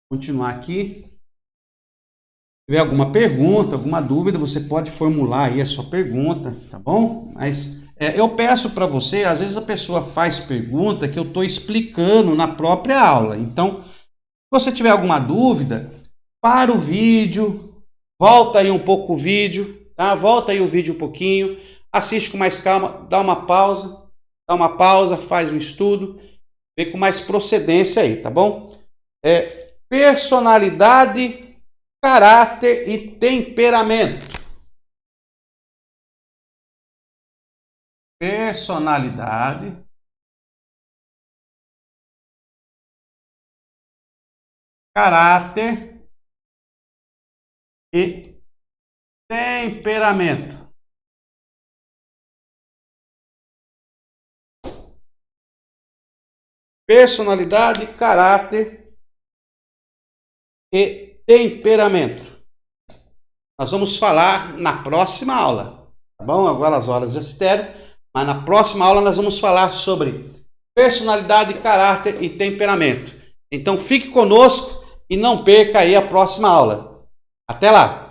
Continuar aqui. Se tiver alguma pergunta, alguma dúvida, você pode formular aí a sua pergunta, tá bom? Mas eu peço para você, às vezes a pessoa faz pergunta que eu estou explicando na própria aula. Então, se você tiver alguma dúvida, para o vídeo, volta aí um pouco o vídeo, tá? Volta aí o vídeo um pouquinho, assiste com mais calma, dá uma pausa, faz um estudo, vê com mais procedência aí, tá bom? Personalidade, caráter e temperamento. Personalidade, caráter e temperamento. Personalidade, caráter e temperamento. Nós vamos falar na próxima aula, tá bom? Agora as horas já se deram. Mas na próxima aula nós vamos falar sobre personalidade, caráter e temperamento. Então fique conosco e não perca aí a próxima aula. Até lá!